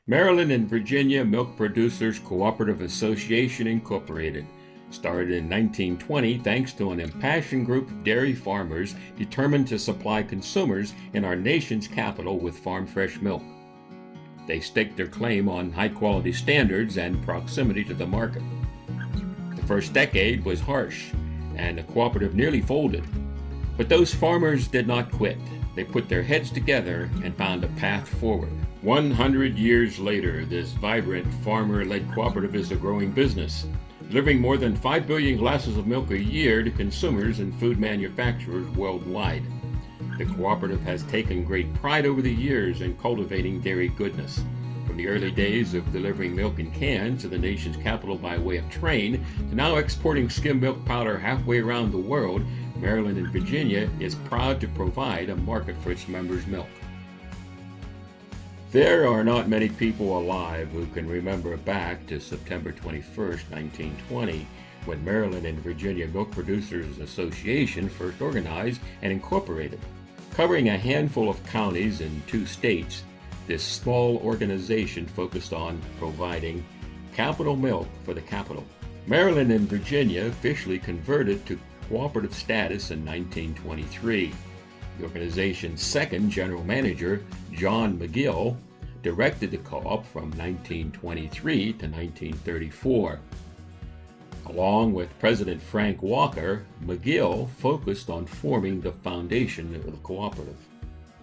Maryland and Virginia Milk Producers Cooperative Association Incorporated, started in 1920 thanks to an impassioned group of dairy farmers determined to supply consumers in our nation's capital with farm fresh milk. They staked their claim on high-quality standards and proximity to the market. The first decade was harsh, and the cooperative nearly folded. But those farmers did not quit. They put their heads together and found a path forward. 100 years later, this vibrant farmer-led cooperative is a growing business, delivering more than 5 billion glasses of milk a year to consumers and food manufacturers worldwide. The cooperative has taken great pride over the years in cultivating dairy goodness. From the early days of delivering milk in cans to the nation's capital by way of train, to now exporting skim milk powder halfway around the world, Maryland and Virginia is proud to provide a market for its members' milk. There are not many people alive who can remember back to September 21st, 1920, when Maryland and Virginia Milk Producers Association first organized and incorporated. Covering a handful of counties in 2 states, this small organization focused on providing capital milk for the capital. Maryland and Virginia officially converted to cooperative status in 1923. The organization's second general manager, John McGill, directed the co-op from 1923 to 1934. Along with President Frank Walker, McGill focused on forming the foundation of the cooperative.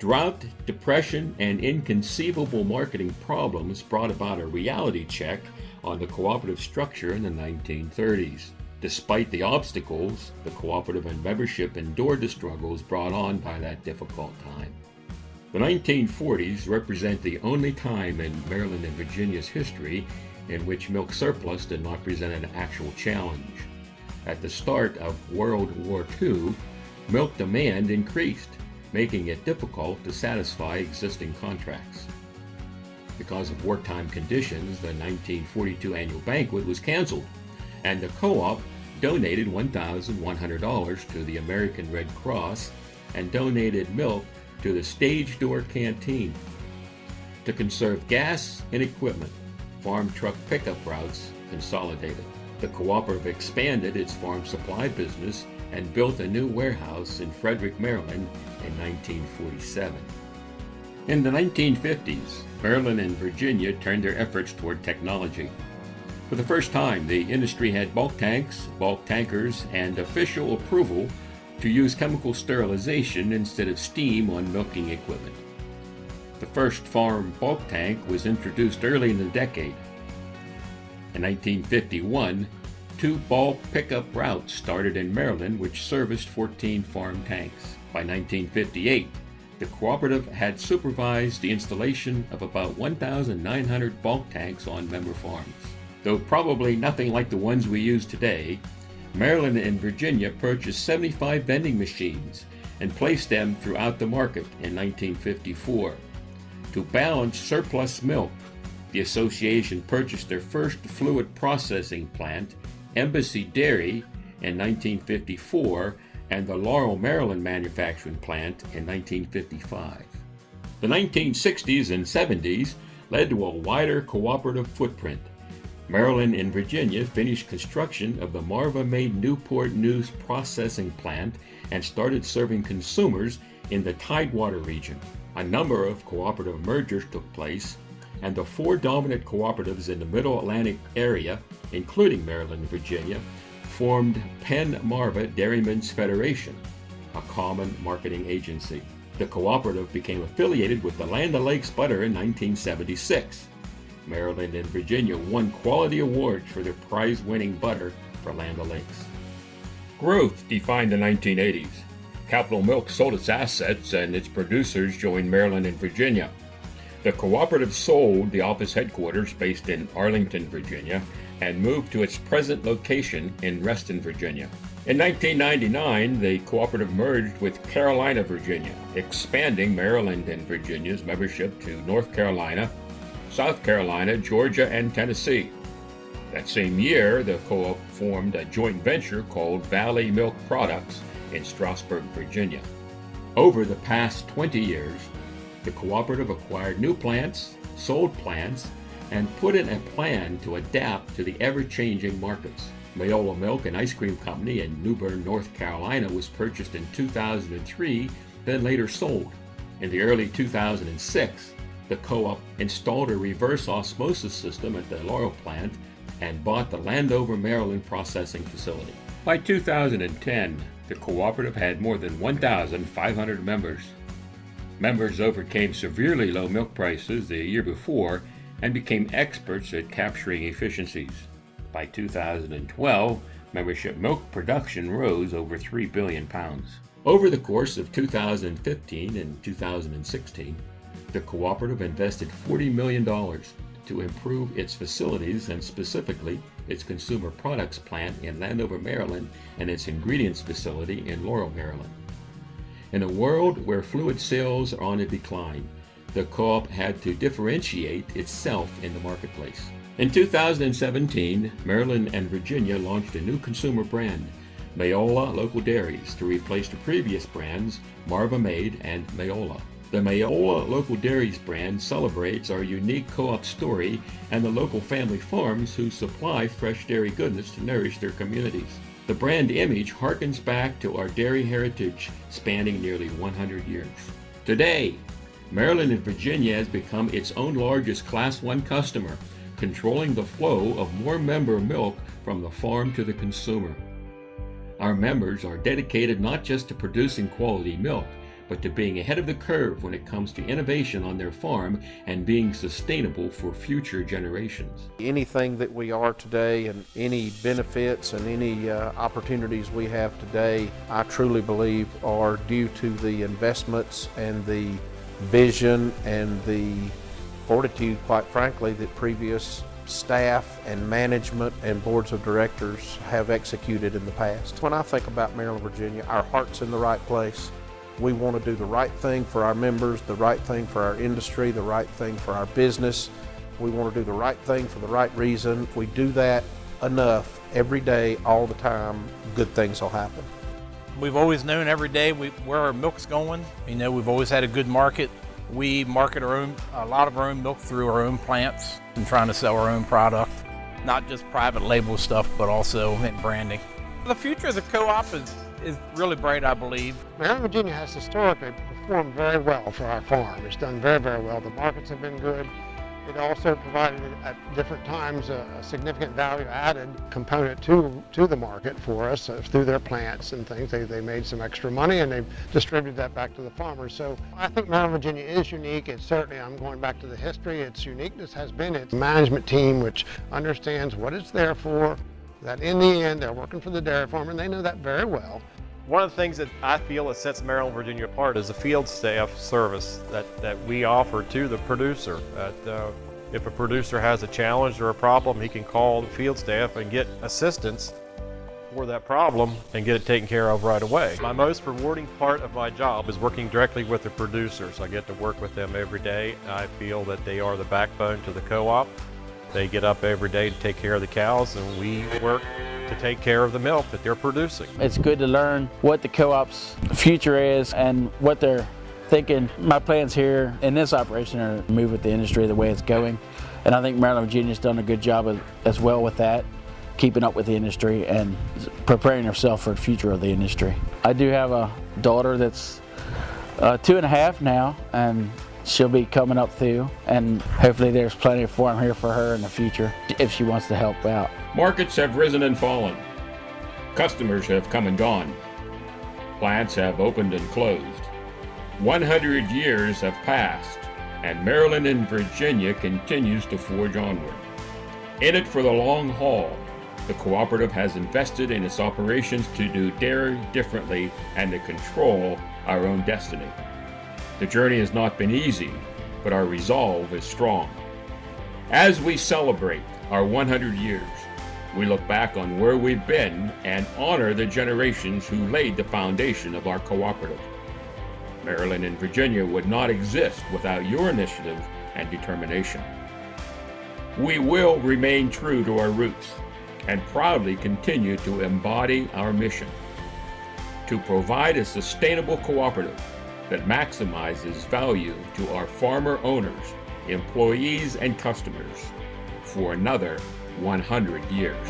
Drought, depression, and inconceivable marketing problems brought about a reality check on the cooperative structure in the 1930s. Despite the obstacles, the cooperative and membership endured the struggles brought on by that difficult time. The 1940s represent the only time in Maryland and Virginia's history in which milk surplus did not present an actual challenge. At the start of World War II, milk demand increased, making it difficult to satisfy existing contracts. Because of wartime conditions, the 1942 annual banquet was canceled, and the co-op donated $1,100 to the American Red Cross and donated milk to the Stage Door Canteen. To conserve gas and equipment, farm truck pickup routes consolidated. The cooperative expanded its farm supply business and built a new warehouse in Frederick, Maryland in 1947. In the 1950s, Maryland and Virginia turned their efforts toward technology. For the first time, the industry had bulk tanks, bulk tankers, and official approval to use chemical sterilization instead of steam on milking equipment. The first farm bulk tank was introduced early in the decade. In 1951, 2 bulk pickup routes started in Maryland which serviced 14 farm tanks. By 1958, the cooperative had supervised the installation of about 1,900 bulk tanks on member farms. Though probably nothing like the ones we use today, Maryland and Virginia purchased 75 vending machines and placed them throughout the market in 1954. To balance surplus milk, the association purchased their first fluid processing plant, Embassy Dairy, in 1954, and the Laurel, Maryland manufacturing plant in 1955. The 1960s and 70s led to a wider cooperative footprint. Maryland and Virginia finished construction of the Mdva Newport News processing plant and started serving consumers in the Tidewater region. A number of cooperative mergers took place, and the 4 dominant cooperatives in the Middle Atlantic area, including Maryland and Virginia, formed Penn-Marva Dairymen's Federation, a common marketing agency. The cooperative became affiliated with the Land O'Lakes Butter in 1976. Maryland and Virginia won quality awards for their prize-winning butter for Land O'Lakes. Growth defined the 1980s. Capital Milk sold its assets and its producers joined Maryland and Virginia. The cooperative sold the office headquarters based in Arlington, Virginia, and moved to its present location in Reston, Virginia. In 1999, the cooperative merged with Carolina, Virginia, expanding Maryland and Virginia's membership to North Carolina, South Carolina, Georgia, and Tennessee. That same year, the co-op formed a joint venture called Valley Milk Products in Strasburg, Virginia. Over the past 20 years, the cooperative acquired new plants, sold plants, and put in a plan to adapt to the ever-changing markets. Mayola Milk and Ice Cream Company in New Bern, North Carolina was purchased in 2003, then later sold. In the early 2006, the co-op installed a reverse osmosis system at the Laurel plant and bought the Landover, Maryland processing facility. By 2010, the cooperative had more than 1,500 members. Members overcame severely low milk prices the year before and became experts at capturing efficiencies. By 2012, membership milk production rose over 3 billion pounds. Over the course of 2015 and 2016, the cooperative invested $40 million to improve its facilities and specifically its consumer products plant in Landover, Maryland, and its ingredients facility in Laurel, Maryland. In a world where fluid sales are on a decline, the co-op had to differentiate itself in the marketplace. In 2017, Maryland and Virginia launched a new consumer brand, Mayola Local Dairies, to replace the previous brands Mdva Made and Mayola. The Mayola Local Dairies brand celebrates our unique co-op story and the local family farms who supply fresh dairy goodness to nourish their communities. The brand image harkens back to our dairy heritage spanning nearly 100 years. Today, Maryland and Virginia has become its own largest Class 1 customer, controlling the flow of more member milk from the farm to the consumer. Our members are dedicated not just to producing quality milk, but to being ahead of the curve when it comes to innovation on their farm and being sustainable for future generations. Anything that we are today and any benefits and any opportunities we have today, I truly believe are due to the investments and the vision and the fortitude, quite frankly, that previous staff and management and boards of directors have executed in the past. When I think about Maryland, Virginia, our heart's in the right place. We want to do the right thing for our members, the right thing for our industry, the right thing for our business. We want to do the right thing for the right reason. If we do that enough, every day, all the time, good things will happen. We've always known every day where our milk's going. You know, we've always had a good market. We market a lot of our own milk through our own plants and trying to sell our own product, not just private label stuff, but also in branding. The future of the co-op is really bright, I believe. Maryland, Virginia has historically performed very well for our farm. It's done very, very well. The markets have been good. It also provided at different times a significant value added component to the market for us through their plants and things. They made some extra money and they've distributed that back to the farmers. So I think Maryland, Virginia is unique. It's certainly, I'm going back to the history, its uniqueness has been its management team, which understands what it's there for, that in the end they're working for the dairy farmer and they know that very well. One of the things that I feel that sets Maryland, Virginia apart is the field staff service that we offer to the producer. If a producer has a challenge or a problem, he can call the field staff and get assistance for that problem and get it taken care of right away. My most rewarding part of my job is working directly with the producers. I get to work with them every day. I feel that they are the backbone to the co-op. They get up every day to take care of the cows, and we work to take care of the milk that they're producing. It's good to learn what the co-op's future is and what they're thinking. My plans here in this operation are to move with the industry the way it's going. And I think Maryland, Virginia's done a good job as well with that, keeping up with the industry and preparing herself for the future of the industry. I do have a daughter that's 2.5 now, and she'll be coming up through, and hopefully there's plenty of farm here for her in the future if she wants to help out. Markets have risen and fallen. Customers have come and gone. Plants have opened and closed. 100 years have passed, and Maryland and Virginia continues to forge onward. In it for the long haul, the cooperative has invested in its operations to do dairy differently and to control our own destiny. The journey has not been easy, but our resolve is strong. As we celebrate our 100 years, we look back on where we've been and honor the generations who laid the foundation of our cooperative. Maryland and Virginia would not exist without your initiative and determination. We will remain true to our roots and proudly continue to embody our mission to provide a sustainable cooperative that maximizes value to our farmer owners employees, and customers for another 100 years.